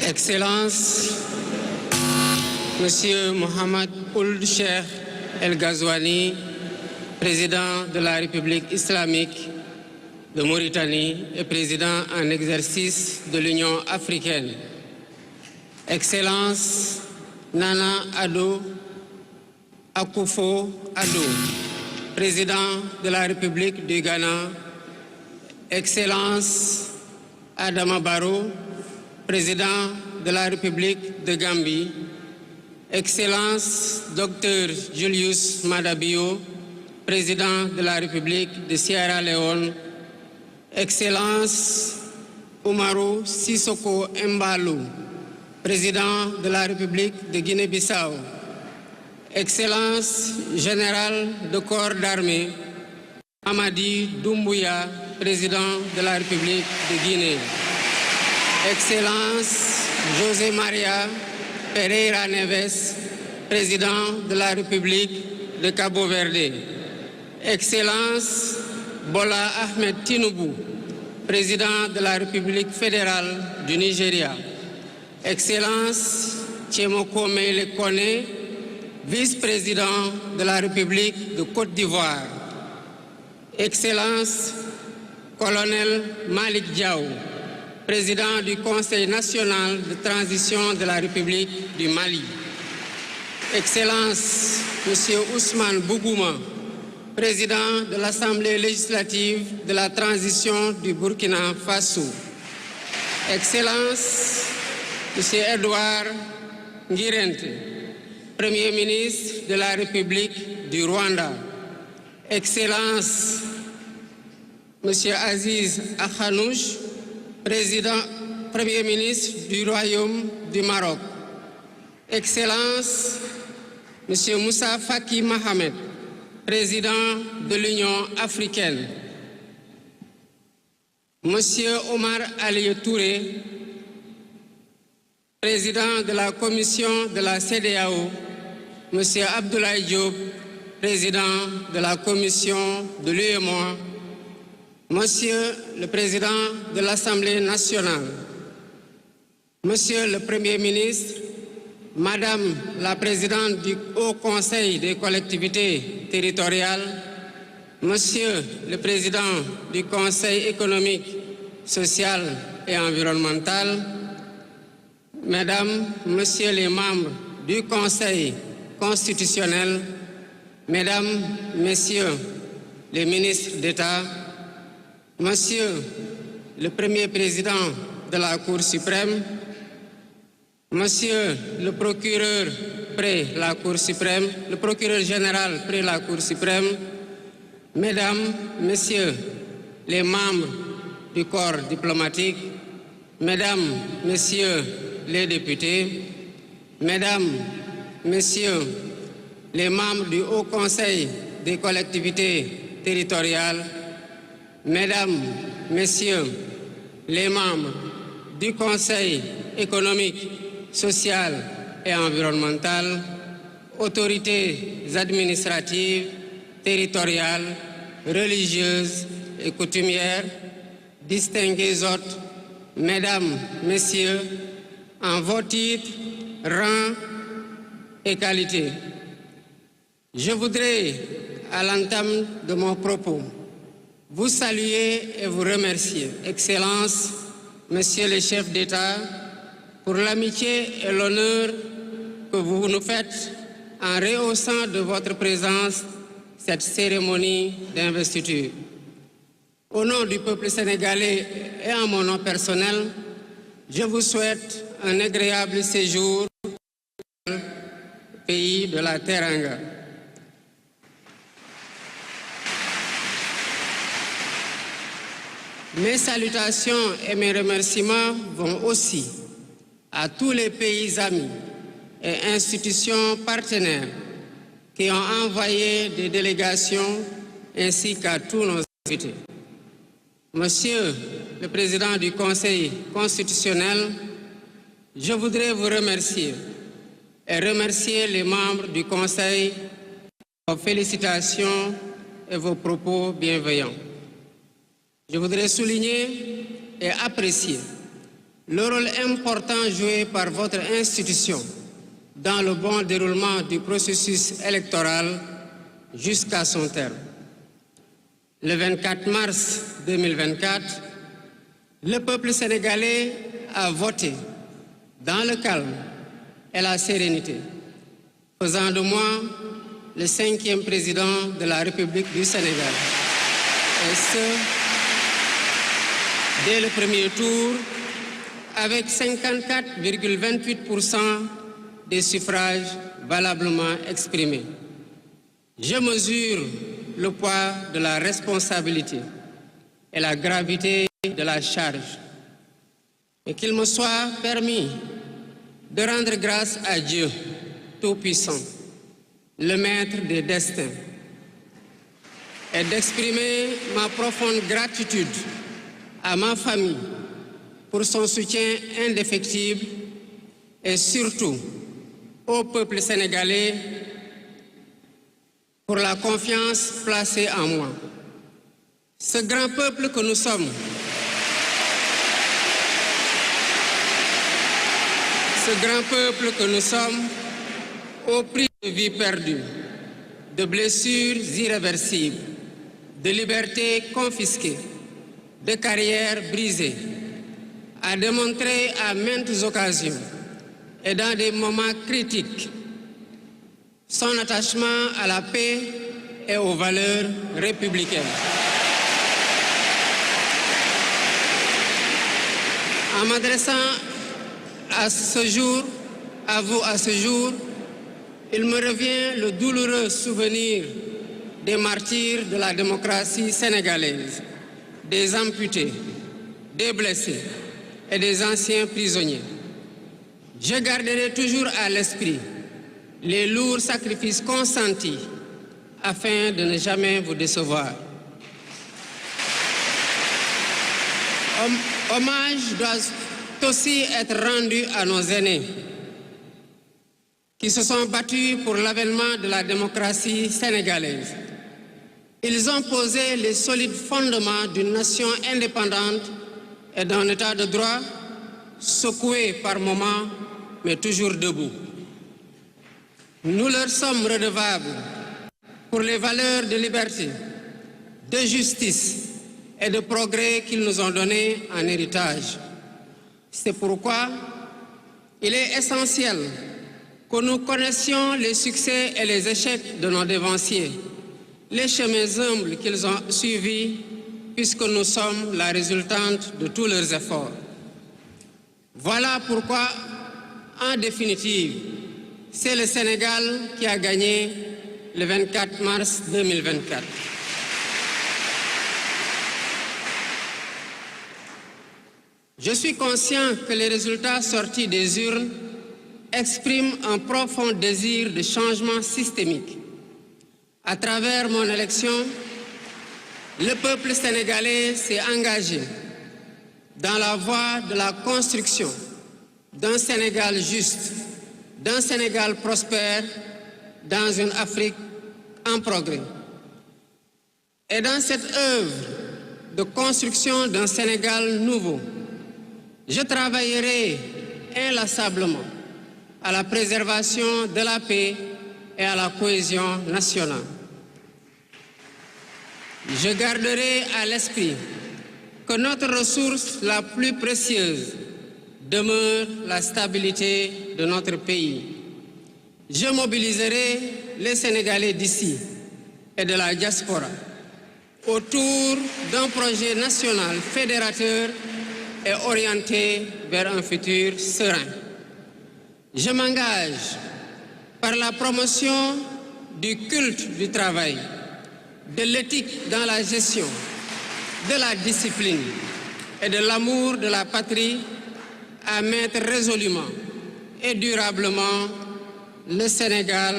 Excellences, Monsieur Mohamed Ould Cheikh El Ghazouani, président de la République islamique de Mauritanie et président en exercice de l'Union africaine. Excellence Nana Addo Akufo-Addo, président de la République du Ghana. Excellence Adama Barrow, président de la République de Gambie. Excellence Dr Julius Maada Bio, président de la République de Sierra Leone. Excellence Umaru Sissoko Embalou, président de la République de Guinée-Bissau. Excellence générale de corps d'armée Amadi Doumbouya, président de la République de Guinée. Excellence José Maria Pereira Neves, président de la République de Cabo Verde. Excellence Bola Ahmed Tinubu, président de la République fédérale du Nigeria. Excellence Tchemoko Meïle Kone, vice-président de la République de Côte d'Ivoire. Excellence Colonel Malik Diaw, président du Conseil national de transition de la République du Mali. Excellence Monsieur Ousmane Bougouma, président de l'Assemblée législative de la transition du Burkina Faso. Excellence Monsieur Edouard Ngirente, Premier ministre de la République du Rwanda. Excellence Monsieur Aziz Akhanouch, Premier ministre du Royaume du Maroc. Excellence Monsieur Moussa Faki Mohamed, président de l'Union africaine. Monsieur Omar Ali Touré, président de la commission de la CEDEAO. Monsieur Abdoulaye Diop, président de la commission de l'UEMOA. Monsieur le président de l'Assemblée nationale. Monsieur le Premier ministre, Madame la présidente du Haut Conseil des collectivités territoriales, Monsieur le président du Conseil économique, social et environnemental, Mesdames, Messieurs les membres du Conseil constitutionnel, Mesdames, Messieurs les ministres d'État, Monsieur le Premier président de la Cour suprême, Monsieur le procureur près la Cour suprême, le procureur général près la Cour suprême, Mesdames, Messieurs les membres du corps diplomatique, Mesdames, Messieurs les députés, Mesdames, Messieurs les membres du Haut Conseil des collectivités territoriales, Mesdames, Messieurs les membres du Conseil économique, social et environnemental, autorités administratives, territoriales, religieuses et coutumières, distingués hôtes, Mesdames, Messieurs, en vos titres, rangs et qualités. Je voudrais, à l'entame de mon propos, vous saluer et vous remercier, Excellences, Messieurs les chefs d'État, pour l'amitié et l'honneur que vous nous faites en rehaussant de votre présence cette cérémonie d'investiture. Au nom du peuple sénégalais et en mon nom personnel, je vous souhaite un agréable séjour au pays de la Teranga. Mes salutations et mes remerciements vont aussi à tous les pays amis et institutions partenaires qui ont envoyé des délégations ainsi qu'à tous nos invités. Monsieur le Président du Conseil constitutionnel, je voudrais vous remercier et remercier les membres du Conseil pour vos félicitations et vos propos bienveillants. Je voudrais souligner et apprécier le rôle important joué par votre institution dans le bon déroulement du processus électoral jusqu'à son terme. Le 24 mars 2024, le peuple sénégalais a voté dans le calme et la sérénité, faisant de moi le 5e président de la République du Sénégal. Et ce, dès le premier tour, avec 54,28% des suffrages valablement exprimés. Je mesure le poids de la responsabilité et la gravité de la charge, et qu'il me soit permis de rendre grâce à Dieu Tout-Puissant, le Maître des destins, et d'exprimer ma profonde gratitude à ma famille pour son soutien indéfectible et surtout au peuple sénégalais pour la confiance placée en moi. Ce grand peuple que nous sommes, au prix de vies perdues, de blessures irréversibles, de libertés confisquées, de carrières brisées, a démontré à maintes occasions et dans des moments critiques son attachement à la paix et aux valeurs républicaines. En m'adressant à vous à ce jour, il me revient le douloureux souvenir des martyrs de la démocratie sénégalaise, des amputés, des blessés et des anciens prisonniers. Je garderai toujours à l'esprit les lourds sacrifices consentis afin de ne jamais vous décevoir. Hommage doit aussi être rendu à nos aînés qui se sont battus pour l'avènement de la démocratie sénégalaise. Ils ont posé les solides fondements d'une nation indépendante et d'un état de droit secoué par moments, mais toujours debout. Nous leur sommes redevables pour les valeurs de liberté, de justice et de progrès qu'ils nous ont données en héritage. C'est pourquoi il est essentiel que nous connaissions les succès et les échecs de nos dévanciers, les chemins humbles qu'ils ont suivis, puisque nous sommes la résultante de tous leurs efforts. Voilà pourquoi, en définitive, c'est le Sénégal qui a gagné le 24 mars 2024. Je suis conscient que les résultats sortis des urnes expriment un profond désir de changement systémique. À travers mon élection, le peuple sénégalais s'est engagé dans la voie de la construction d'un Sénégal juste, d'un Sénégal prospère, dans une Afrique en progrès. Et dans cette œuvre de construction d'un Sénégal nouveau, je travaillerai inlassablement à la préservation de la paix et à la cohésion nationale. Je garderai à l'esprit que notre ressource la plus précieuse demeure la stabilité de notre pays. Je mobiliserai les Sénégalais d'ici et de la diaspora autour d'un projet national fédérateur et orienté vers un futur serein. Je m'engage par la promotion du culte du travail, de l'éthique dans la gestion, de la discipline et de l'amour de la patrie à mettre résolument et durablement le Sénégal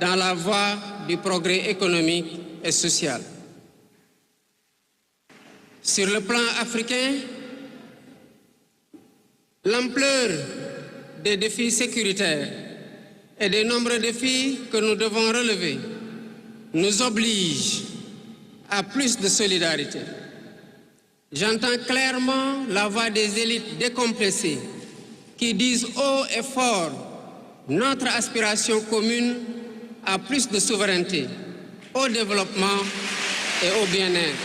dans la voie du progrès économique et social. Sur le plan africain, l'ampleur des défis sécuritaires et des nombreux défis que nous devons relever nous oblige à plus de solidarité. J'entends clairement la voix des élites décompressées qui disent haut et fort notre aspiration commune à plus de souveraineté, au développement et au bien-être.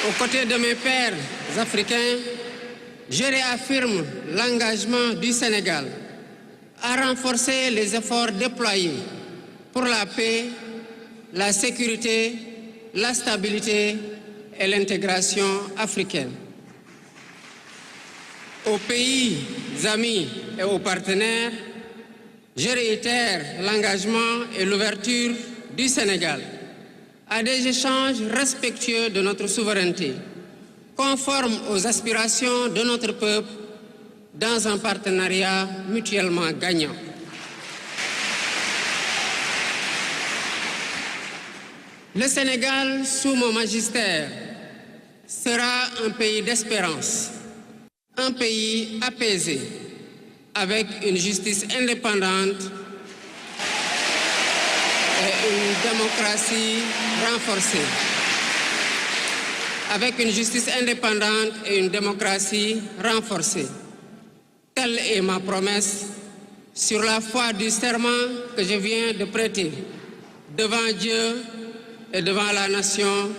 Aux côtés de mes pairs africains, je réaffirme l'engagement du Sénégal à renforcer les efforts déployés pour la paix, la sécurité, la stabilité et l'intégration africaine. Aux pays amis et aux partenaires, je réitère l'engagement et l'ouverture du Sénégal à des échanges respectueux de notre souveraineté, conformes aux aspirations de notre peuple dans un partenariat mutuellement gagnant. Le Sénégal, sous mon magistère, sera un pays d'espérance, un pays apaisé, avec une justice indépendante et une démocratie renforcée. Avec une justice indépendante et une démocratie renforcée. Telle est ma promesse sur la foi du serment que je viens de prêter devant Dieu et devant la nation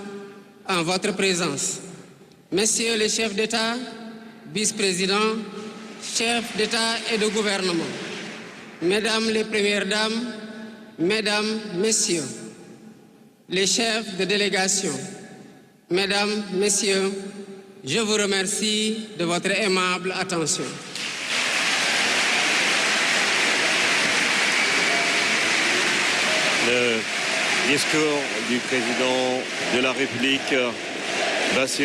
en votre présence. Messieurs les chefs d'État, vice-présidents, chefs d'État et de gouvernement, Mesdames les Premières Dames, Mesdames, Messieurs, les chefs de délégation, Mesdames, Messieurs, je vous remercie de votre aimable attention. Le discours du président de la République, Bassirou